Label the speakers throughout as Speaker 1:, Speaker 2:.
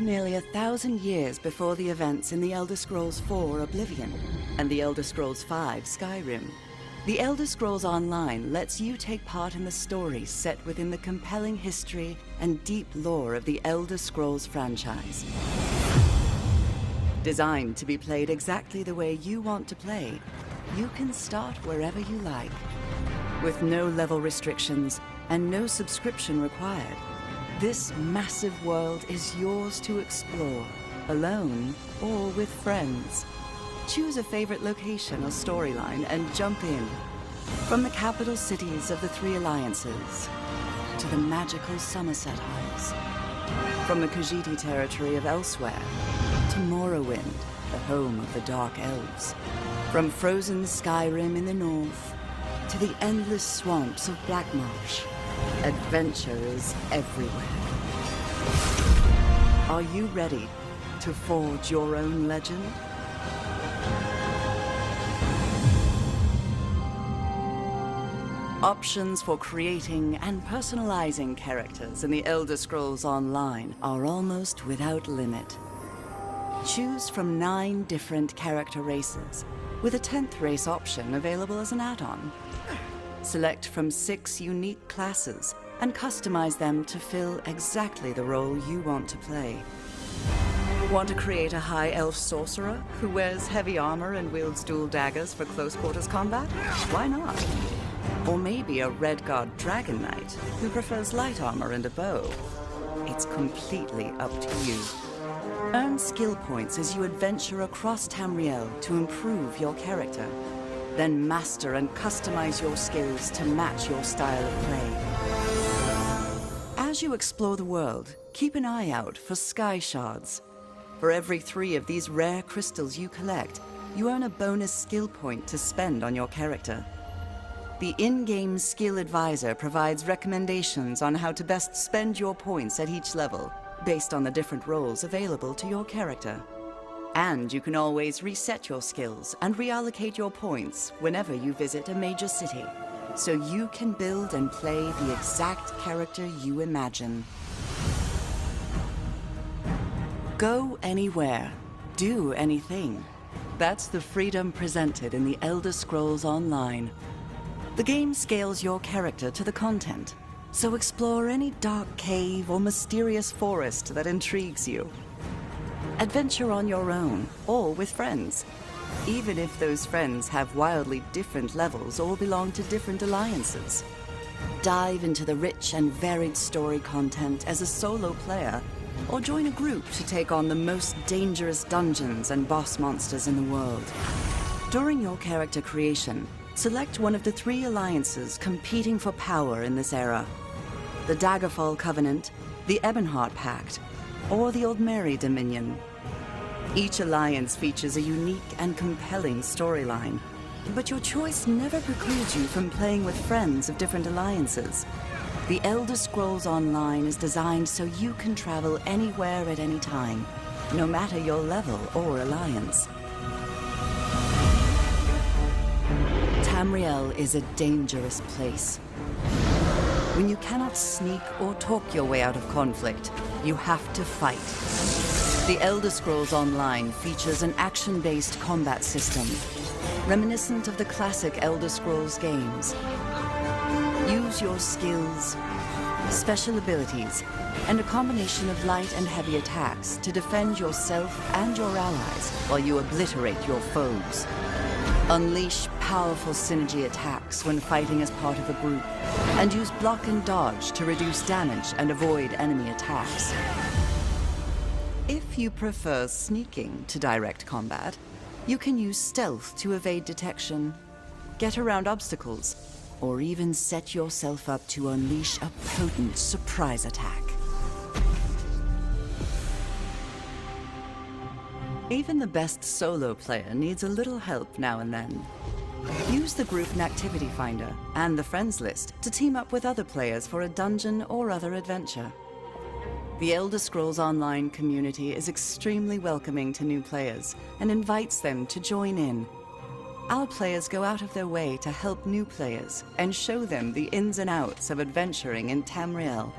Speaker 1: Nearly 1,000 years before the events in The Elder Scrolls IV Oblivion and The Elder Scrolls V Skyrim, The Elder Scrolls Online lets you take part in the stories set within the compelling history and deep lore of the Elder Scrolls franchise. Designed to be played exactly the way you want to play, you can start wherever you like, with no level restrictions and no subscription required. This massive world is yours to explore, alone or with friends. Choose a favorite location or storyline and jump in. From the capital cities of the Three Alliances to the magical Somerset Isles. From the Khajiit territory of Elsewhere to Morrowind, the home of the Dark Elves. From frozen Skyrim in the north to the endless swamps of Blackmarsh. Adventure is everywhere. Are you ready to forge your own legend? Options for creating and personalizing characters in the Elder Scrolls Online are almost without limit. Choose from 9 different character races, with a 10th race option available as an add-on. Select from 6 unique classes and customize them to fill exactly the role you want to play. Want to create a high elf sorcerer who wears heavy armor and wields dual daggers for close quarters combat? Why not? Or maybe a Redguard Dragon Knight who prefers light armor and a bow. It's completely up to you. Earn skill points as you adventure across Tamriel to improve your character. Then master and customize your skills to match your style of play. As you explore the world, keep an eye out for sky shards. For every 3 of these rare crystals you collect, you earn a bonus skill point to spend on your character. The in-game skill advisor provides recommendations on how to best spend your points at each level, based on the different roles available to your character. And you can always reset your skills and reallocate your points whenever you visit a major city, so you can build and play the exact character you imagine. Go anywhere, do anything. That's the freedom presented in the Elder Scrolls Online. The game scales your character to the content, so explore any dark cave or mysterious forest that intrigues you. Adventure on your own, or with friends, even if those friends have wildly different levels or belong to different alliances. Dive into the rich and varied story content as a solo player, or join a group to take on the most dangerous dungeons and boss monsters in the world. During your character creation, select one of the 3 alliances competing for power in this era. The Daggerfall Covenant, the Ebonheart Pact, or the Aldmeri Dominion. Each alliance features a unique and compelling storyline, but your choice never precludes you from playing with friends of different alliances. The Elder Scrolls Online is designed so you can travel anywhere at any time, no matter your level or alliance. Tamriel is a dangerous place. When you cannot sneak or talk your way out of conflict, you have to fight. The Elder Scrolls Online features an action-based combat system, reminiscent of the classic Elder Scrolls games. Use your skills, special abilities, and a combination of light and heavy attacks to defend yourself and your allies while you obliterate your foes. Unleash powerful synergy attacks when fighting as part of a group, and use block and dodge to reduce damage and avoid enemy attacks. If you prefer sneaking to direct combat, you can use stealth to evade detection, get around obstacles, or even set yourself up to unleash a potent surprise attack. Even the best solo player needs a little help now and then. Use the Group and Activity Finder and the Friends list to team up with other players for a dungeon or other adventure. The Elder Scrolls Online community is extremely welcoming to new players and invites them to join in. Our players go out of their way to help new players and show them the ins and outs of adventuring in Tamriel.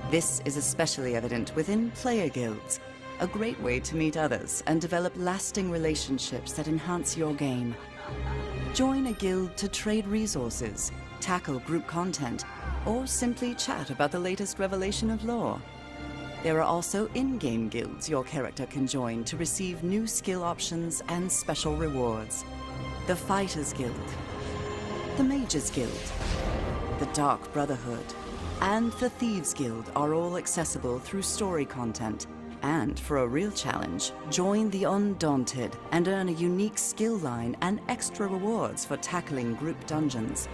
Speaker 1: This is especially evident within player guilds, a great way to meet others and develop lasting relationships that enhance your game. Join a guild to trade resources, tackle group content, or simply chat about the latest revelation of lore. There are also in-game guilds your character can join to receive new skill options and special rewards. The Fighters Guild, the Mages Guild, the Dark Brotherhood, and the Thieves Guild are all accessible through story content. And for a real challenge, join the Undaunted and earn a unique skill line and extra rewards for tackling group dungeons.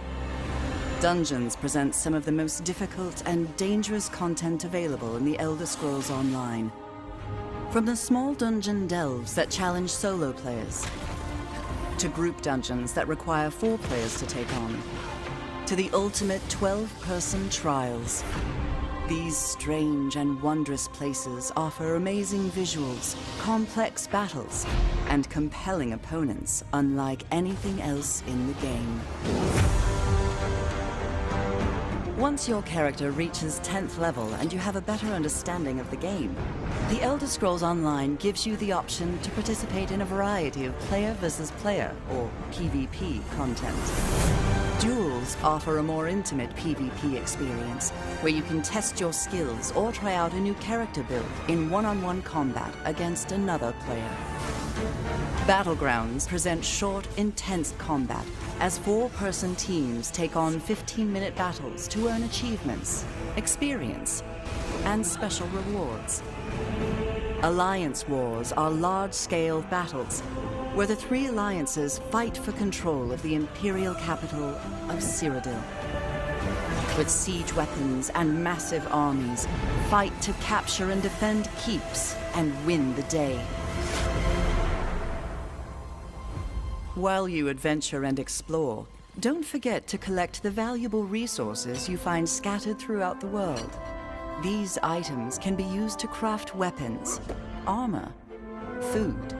Speaker 1: Dungeons present some of the most difficult and dangerous content available in the Elder Scrolls Online. From the small dungeon delves that challenge solo players, to group dungeons that require 4 players to take on, to the ultimate 12-person trials. These strange and wondrous places offer amazing visuals, complex battles, and compelling opponents unlike anything else in the game. Once your character reaches 10th level and you have a better understanding of the game, The Elder Scrolls Online gives you the option to participate in a variety of player versus player, or PvP, content. Duels offer a more intimate PvP experience, where you can test your skills or try out a new character build in one-on-one combat against another player. Battlegrounds present short, intense combat as 4-person teams take on 15-minute battles to earn achievements, experience, and special rewards. Alliance wars are large-scale battles where the 3 alliances fight for control of the imperial capital of Cyrodiil. With siege weapons and massive armies, fight to capture and defend keeps and win the day. While you adventure and explore, don't forget to collect the valuable resources you find scattered throughout the world. These items can be used to craft weapons, armor, food,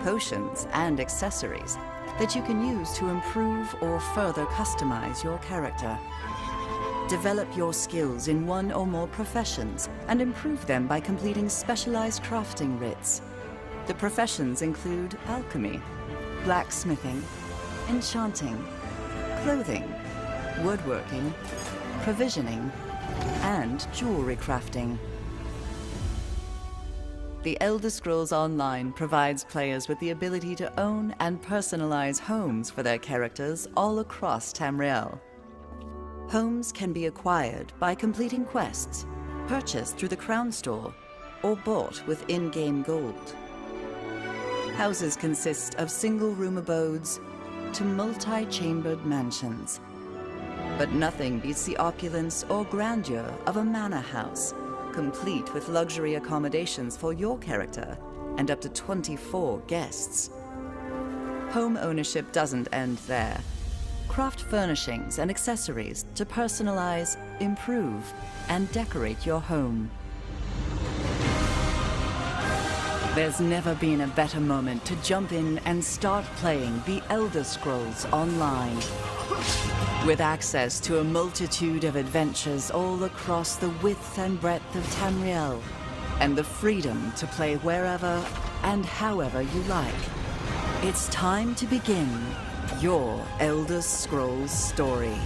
Speaker 1: potions, and accessories that you can use to improve or further customize your character. Develop your skills in one or more professions and improve them by completing specialized crafting writs. The professions include alchemy, blacksmithing, enchanting, clothing, woodworking, provisioning, and jewelry crafting. The Elder Scrolls Online provides players with the ability to own and personalize homes for their characters all across Tamriel. Homes can be acquired by completing quests, purchased through the Crown Store, or bought with in-game gold. Houses consist of single-room abodes to multi-chambered mansions. But nothing beats the opulence or grandeur of a manor house, complete with luxury accommodations for your character and up to 24 guests. Home ownership doesn't end there. Craft furnishings and accessories to personalize, improve, and decorate your home. There's never been a better moment to jump in and start playing The Elder Scrolls Online. With access to a multitude of adventures all across the width and breadth of Tamriel, and the freedom to play wherever and however you like, it's time to begin your Elder Scrolls story.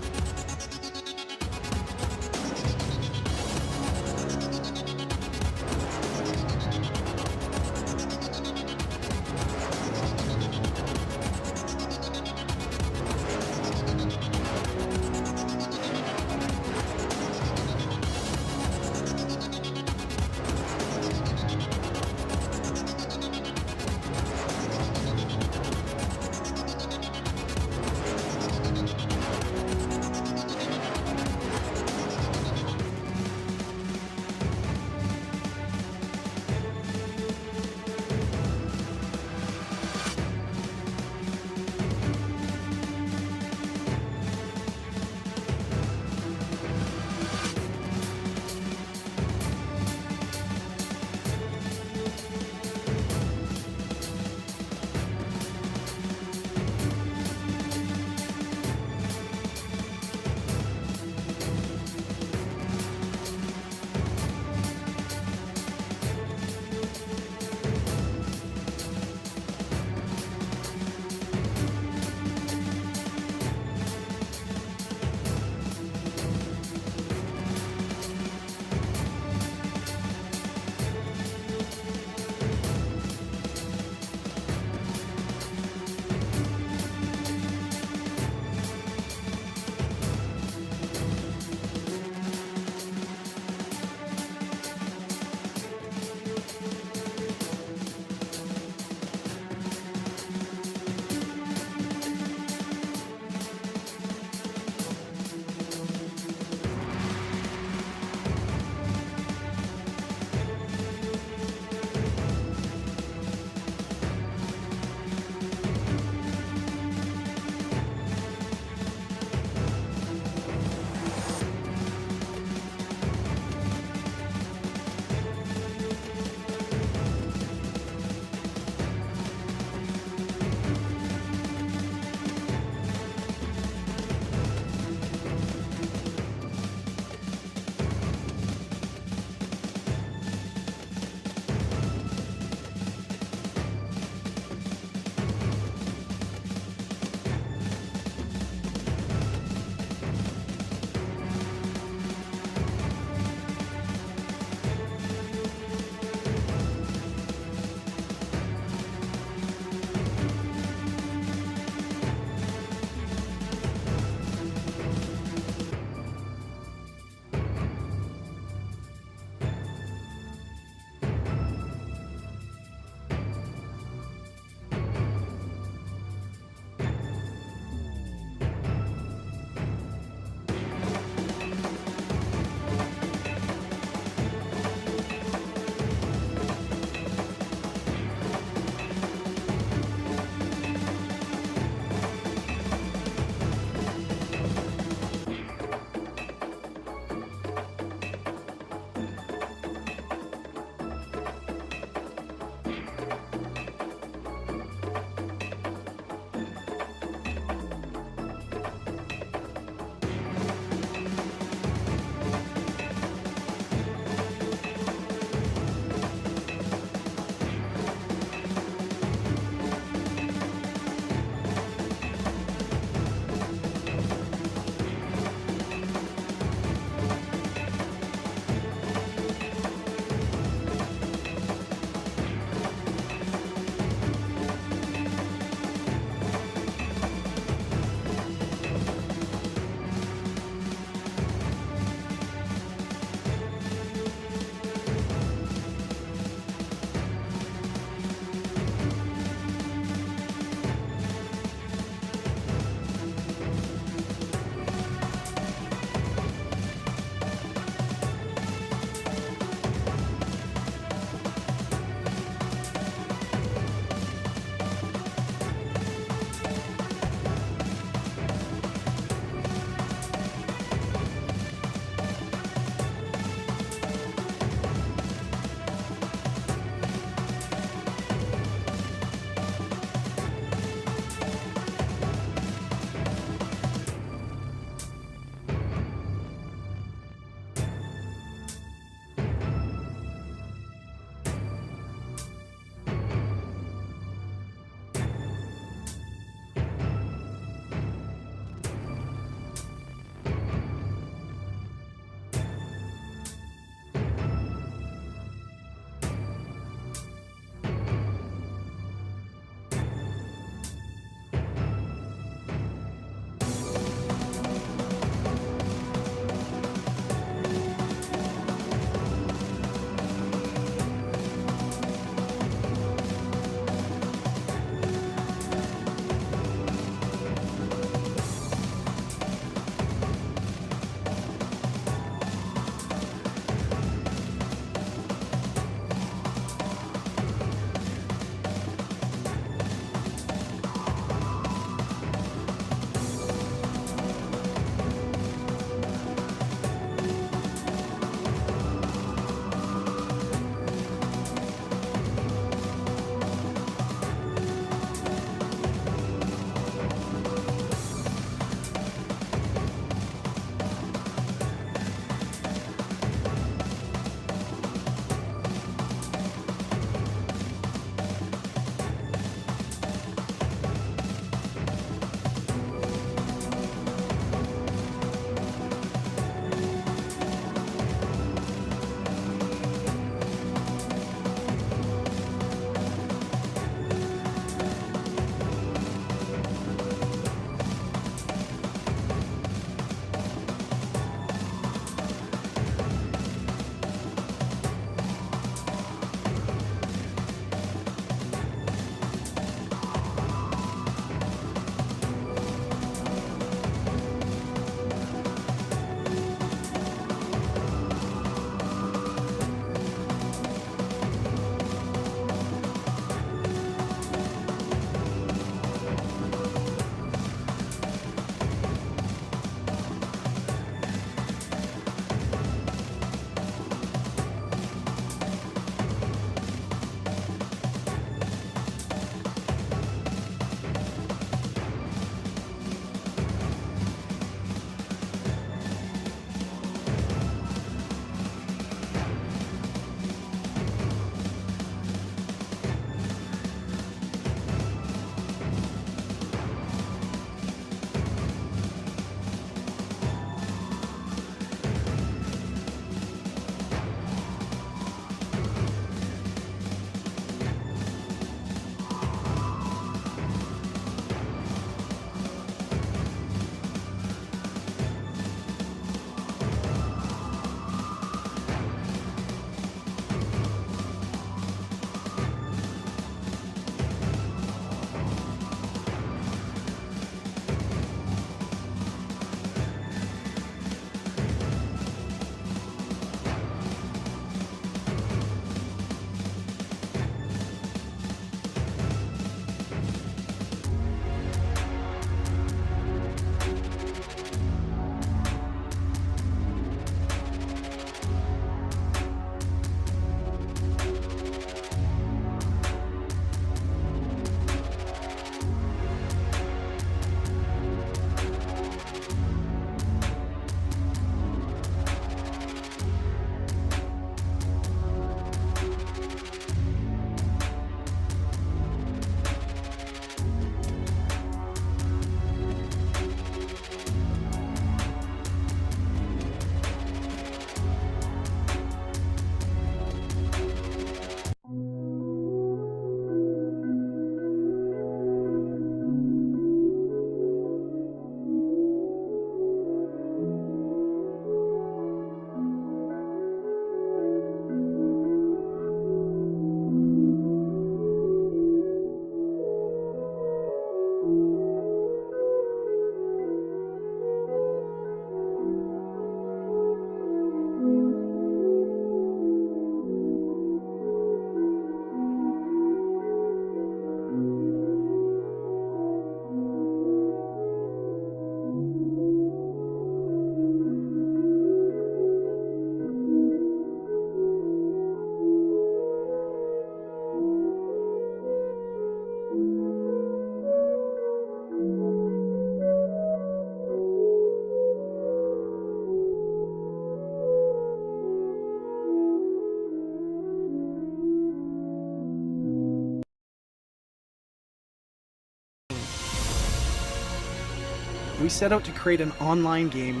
Speaker 2: we set out to create an online game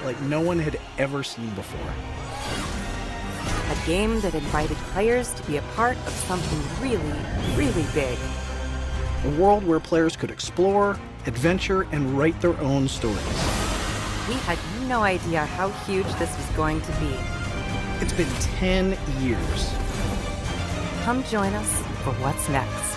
Speaker 2: like no one had ever seen before.
Speaker 3: A game that invited players to be a part of something really, really big.
Speaker 2: A world where players could explore, adventure, and write their own stories.
Speaker 3: We had no idea how huge this was going to be.
Speaker 2: It's been 10 years.
Speaker 3: Come join us for what's next.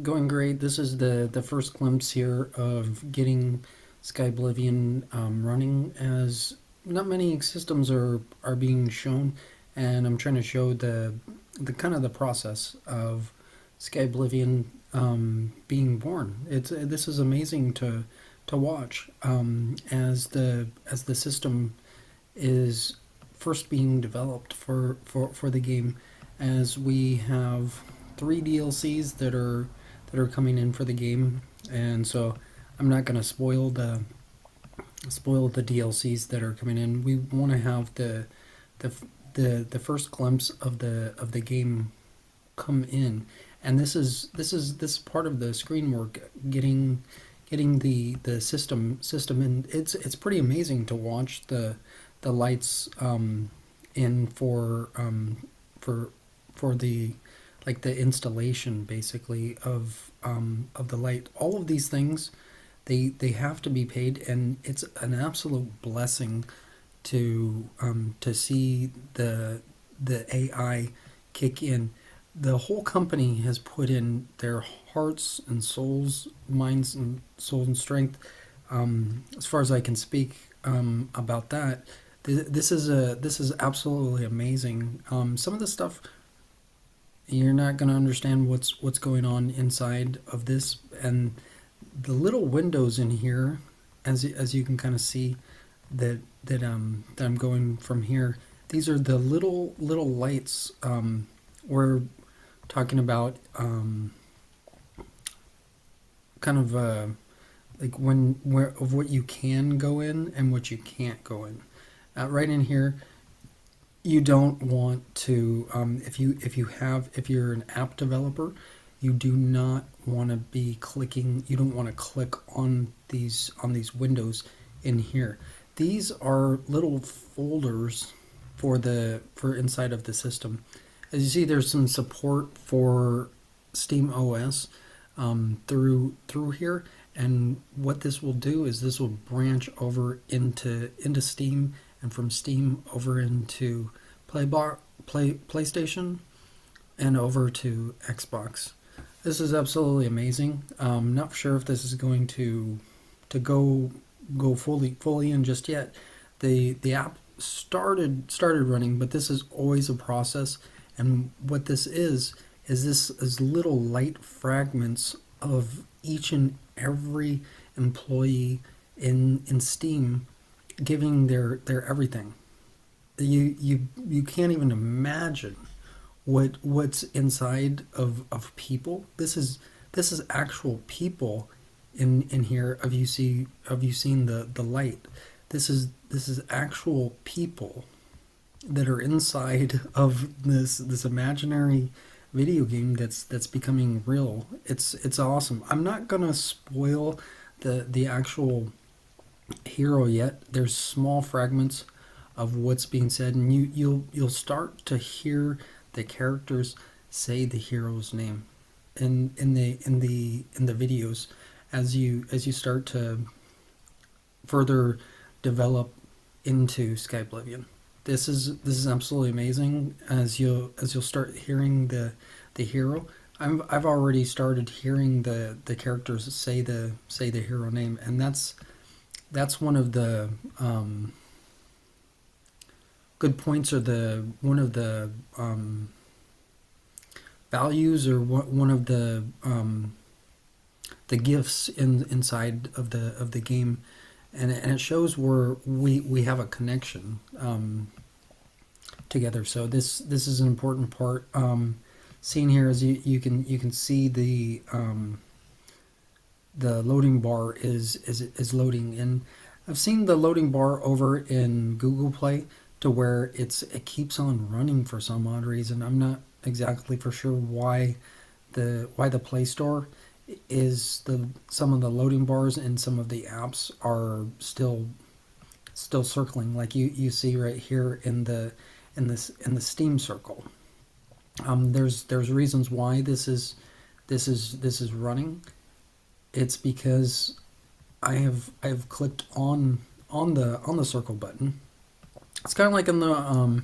Speaker 4: Going great. This is the first glimpse here of getting Skyblivion running, as not many systems are being shown, and I'm trying to show the kind of the process of Skyblivion being born. This is amazing to watch as the system is first being developed for the game, as we have 3 DLCs that are coming in for the game, and so I'm not going to spoil the DLCs that are coming in. We want to have the first glimpse of the game come in, and this is part of the screen work, getting the system in. It's pretty amazing to watch the lights in for for the like the installation basically of the light. All of these things, they have to be paid, and it's an absolute blessing to see the AI kick in. The whole company has put in their hearts and souls, minds and souls and strength. As far as I can speak about that, this is absolutely amazing. Some of the stuff you're not going to understand what's going on inside of this, and the little windows in here, as you can kind of see that I'm going from here. These are the little lights. We're talking about kind of like where of what you can go in and what you can't go in. Right in here, you don't want to if you're an app developer, you do not want to be clicking. You don't want to click on these windows in here. These are little folders for inside of the system. As you see, there's some support for Steam OS through here, and what this will do is this will branch over into Steam, and from Steam over into PlayStation, and over to Xbox. This is absolutely amazing. Not sure if this is going to go fully in just yet. The app started running, but this is always a process. And what this is this is little light fragments of each and every employee in Steam giving their everything. You can't even imagine what's inside of people. This is actual people in here. Have you seen the light? This is actual people that are inside of this imaginary video game that's becoming real. It's awesome. I'm not gonna spoil the actual hero yet. There's small fragments of what's being said, and you'll start to hear the characters say the hero's name in the videos as you start to further develop into Skyblivion. This is absolutely amazing as you'll start hearing the hero. I've already started hearing the characters say the hero name, and that's one of the good points, or one of the values, or one of the gifts inside of the game, and it shows where we have a connection together. So this is an important part. Seen here as you can see the loading bar is loading, and I've seen the loading bar over in Google Play to where it keeps on running for some odd reason. I'm not exactly for sure why the Play Store is some of the loading bars and some of the apps are still circling, like you see right here in the Steam circle. There's reasons why this is running. It's because I have clicked on the circle button. It's kind of like in the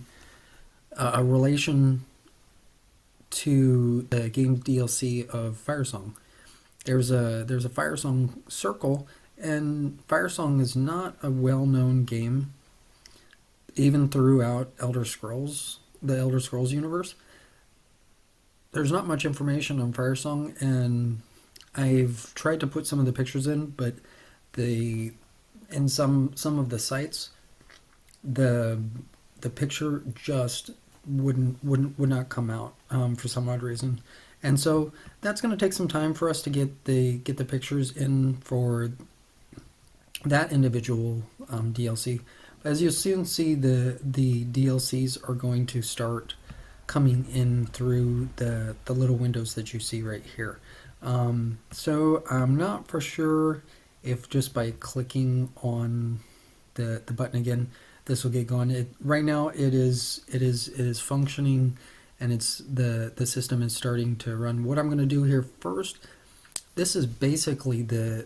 Speaker 4: a relation to the game DLC of Firesong. There's a Firesong circle, and Firesong is not a well-known game even throughout the Elder Scrolls universe. There's not much information on Firesong, and I've tried to put some of the pictures in, but in some of the sites, the picture just would not come out for some odd reason. And so that's going to take some time for us to get the pictures in for that individual DLC. But as you'll soon see, the DLCs are going to start coming in through the little windows that you see right here. So I'm not for sure if just by clicking on the button again, this will get going. Right now it is functioning, and the system is starting to run. What I'm going to do here first, this is basically the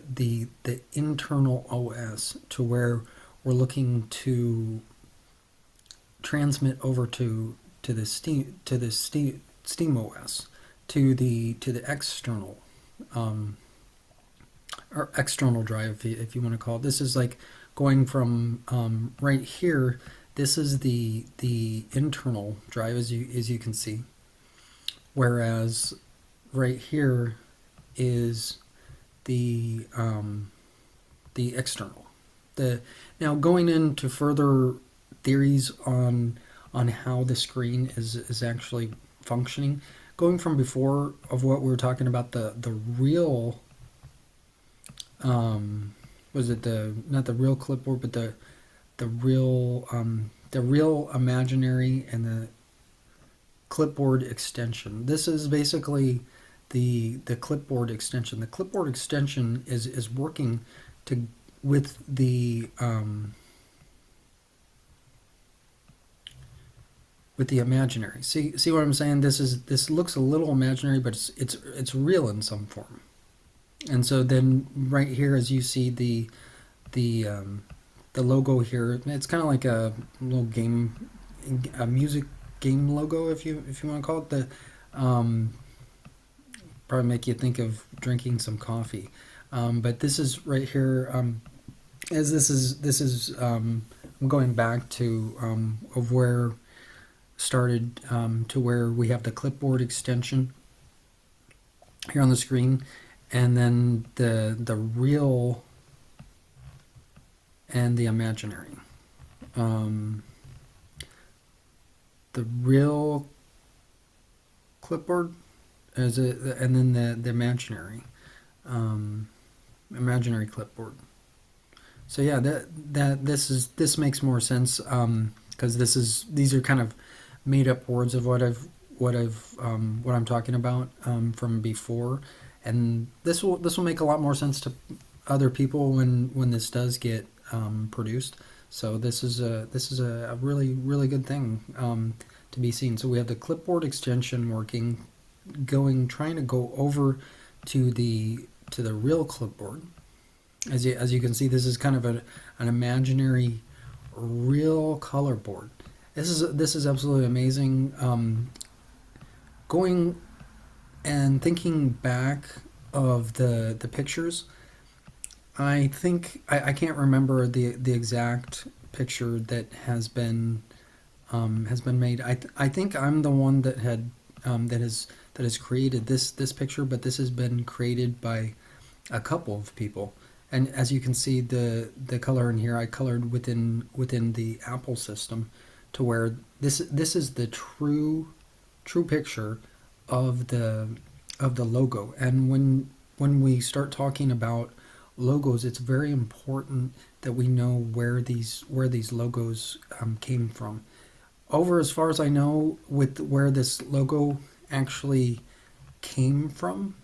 Speaker 4: internal OS, to where we're looking to transmit over to the Steam OS, to the external or external drive, if you want to call it. This is like going from right here. This is the internal drive, as you can see, whereas right here is the external. Now going into further theories on how the screen is actually functioning, going from before of what we were talking about, the real was it not the real clipboard, but the real imaginary and the clipboard extension. This is basically the clipboard extension. The clipboard extension is working with the imaginary. See what I'm saying? This looks a little imaginary, but it's real in some form. And so then right here, as you see the logo here, it's kind of like a little a music game logo, if you want to call it. The probably make you think of drinking some coffee. But this is right here. As this is I'm going back to of where started to where we have the clipboard extension here on the screen, and then the real and the imaginary. The real clipboard and then the imaginary clipboard. So yeah, this makes more sense, because these are kind of made up words of what I'm talking about from before, and this will make a lot more sense to other people when this does get produced. So this is a really good thing to be seen. So we have the clipboard extension working, trying to go over to the real clipboard. As you can see, this is kind of an imaginary real color board. This is absolutely amazing. Going and thinking back of the pictures, I think I can't remember the exact picture that has been made. I think I'm the one that has created this picture, but this has been created by a couple of people. And as you can see, the color in here, I colored within the Apple system, to where this is the true picture of the logo. And when we start talking about logos, it's very important that we know where these logos came from. Over as far as I know, with where this logo actually came from.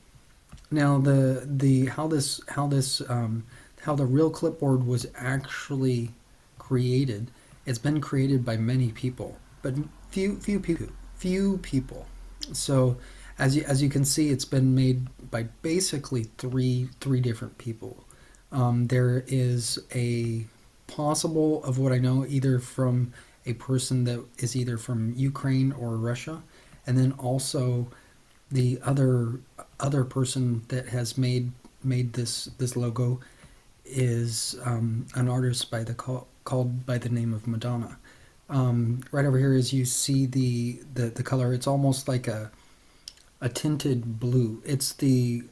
Speaker 4: Now how the real clipboard was actually created. It's been created by many people, but few people. So as you can see, it's been made by basically three different people. There is a possible, of what I know, either from a person that is either from Ukraine or Russia, and then also the other person that has made this logo is an artist called by the name of Madonna. Right over here, as you see the color, it's almost like a tinted blue. It's the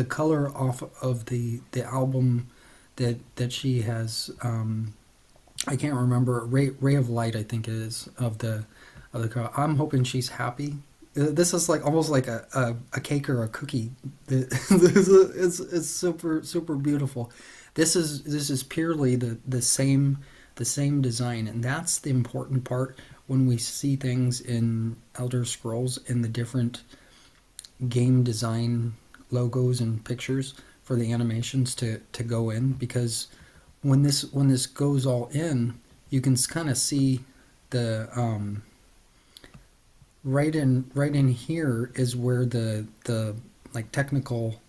Speaker 4: color off of the album that she has. I can't remember. Ray of Light, I think it is, of the color. I'm hoping she's happy. This is like almost like a cake or a cookie. It's super beautiful. This is purely the same design, and that's the important part when we see things in Elder Scrolls in the different game design logos and pictures for the animations to go in, because when this goes all in, you can kind of see the right in here is where the like technical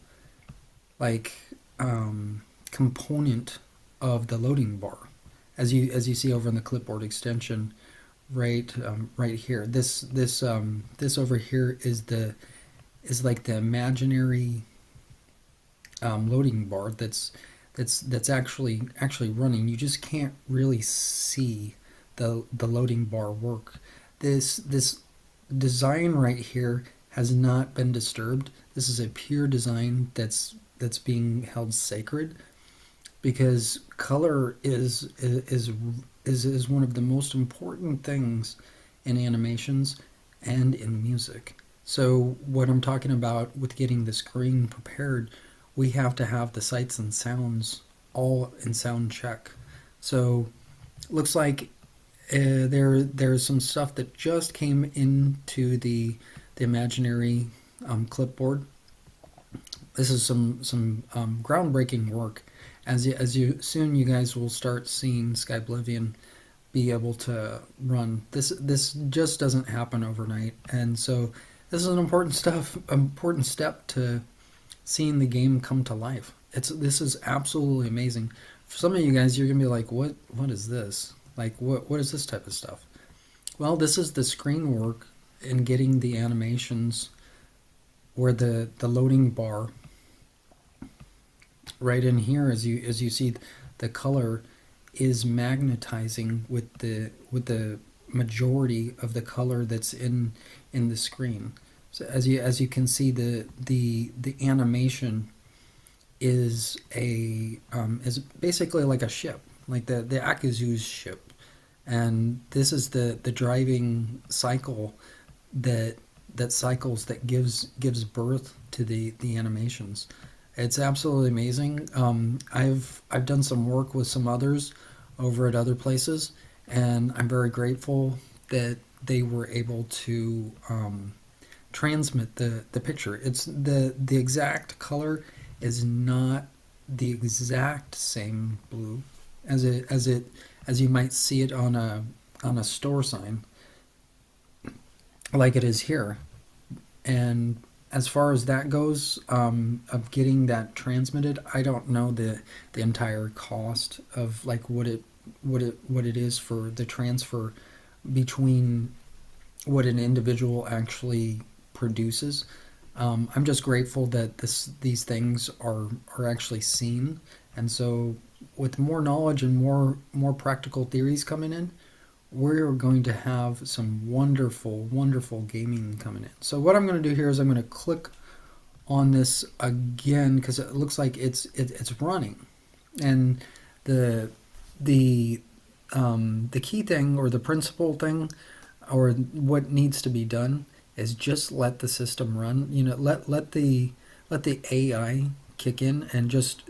Speaker 4: like component of the loading bar, as you see over in the clipboard extension, right here. This over here is like the imaginary loading bar that's actually running. You just can't really see the loading bar work. This design right here has not been disturbed. This is a pure design that's being held sacred, because color is one of the most important things in animations and in music. So what I'm talking about with getting the screen prepared, we have to have the sights and sounds all in sound check. So looks like there's some stuff that just came into the imaginary clipboard. This is some groundbreaking work. As you soon, you guys will start seeing Skyblivian be able to run. This just doesn't happen overnight, and so this is an important step to seeing the game come to life. This is absolutely amazing. For some of you guys, you're gonna be like, what is this? Like, what is this type of stuff? Well, this is the screen work in getting the animations where the loading bar right in here, as you see, the color is magnetizing with the majority of the color that's in the screen. So as you can see, the animation is is basically like a ship, like the Akazu's ship, and this is the driving cycle that cycles, that gives birth to the animations. It's absolutely amazing. I've done some work with some others over at other places, and I'm very grateful that they were able to transmit the picture. It's the exact color is not the exact same blue as you might see it on a store sign, like it is here. And as far as that goes, of getting that transmitted, I don't know the entire cost of like what it is for the transfer between what an individual actually produces. I'm just grateful that these things are actually seen, and so with more knowledge and more practical theories coming in, we're going to have some wonderful gaming coming in. So what I'm going to do here is I'm going to click on this again, because it looks like it's running, and the key thing, or the principal thing, or what needs to be done is just let the system run. You know, let the AI kick in and just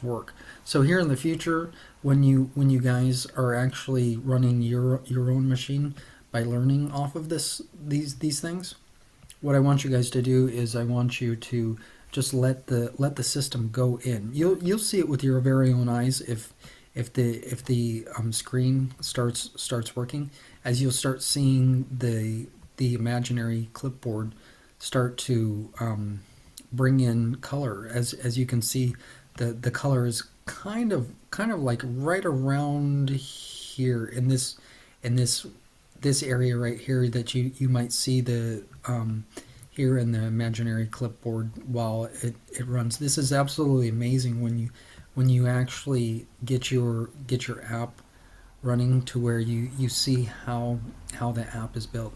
Speaker 4: work. So here in the future, when you guys are actually running your own machine by learning off of these things, what I want you guys to do is I want you to just let the system go in. You'll see it with your very own eyes if the screen starts working, as you'll start seeing the imaginary clipboard start to bring in color. As you can see, the color is kind of like right around here in this area right here, that you might see the here in the imaginary clipboard while it runs. This is absolutely amazing when you actually get your app running to where you see how the app is built.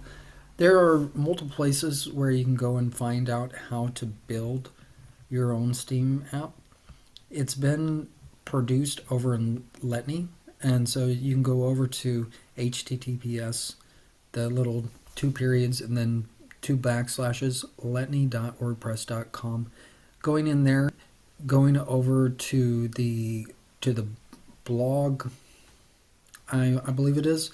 Speaker 4: There are multiple places where you can go and find out how to build your own Steam app. It's been produced over in Letney, and so you can go over to https, the little 2 periods and then 2 backslashes, letney.wordpress.com. Going in there, going over to the blog, I believe it is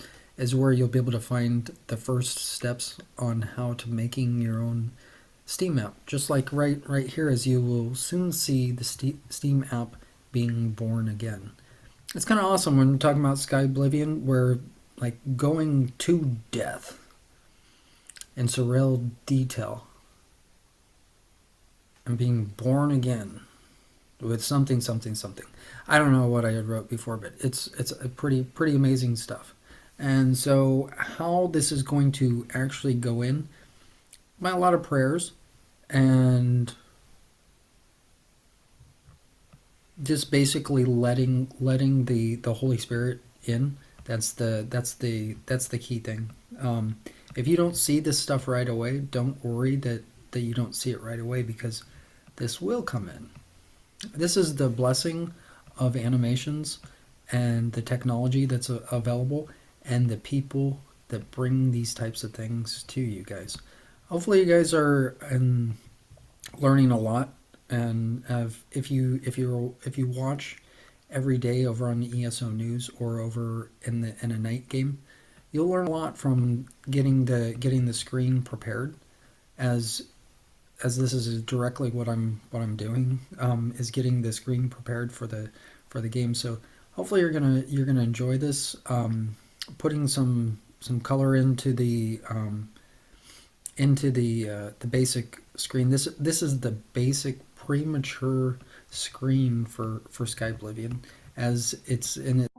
Speaker 4: where you'll be able to find the first steps on how to making your own Steam app. Just like right here, as you will soon see the Steam app being born again. It's kind of awesome when we're talking about Sky Oblivion, where like going to death in surreal detail and being born again with something. I don't know what I had wrote before, but it's a pretty amazing stuff. And so how this is going to actually go in, by a lot of prayers and just basically letting the Holy Spirit in. That's the key thing. If you don't see this stuff right away, don't worry that you don't see it right away, because this will come in. This is the blessing of animations and the technology that's available and the people that bring these types of things to you guys. Hopefully you guys are learning a lot, and if you watch every day over on the ESO News or over in a night game, you'll learn a lot from getting the screen prepared. As this is directly what I'm doing, is getting the screen prepared for the game. So hopefully you're gonna enjoy this. Putting some color into the basic screen. This is the basic premature screen for Sky Oblivion, as it's in it.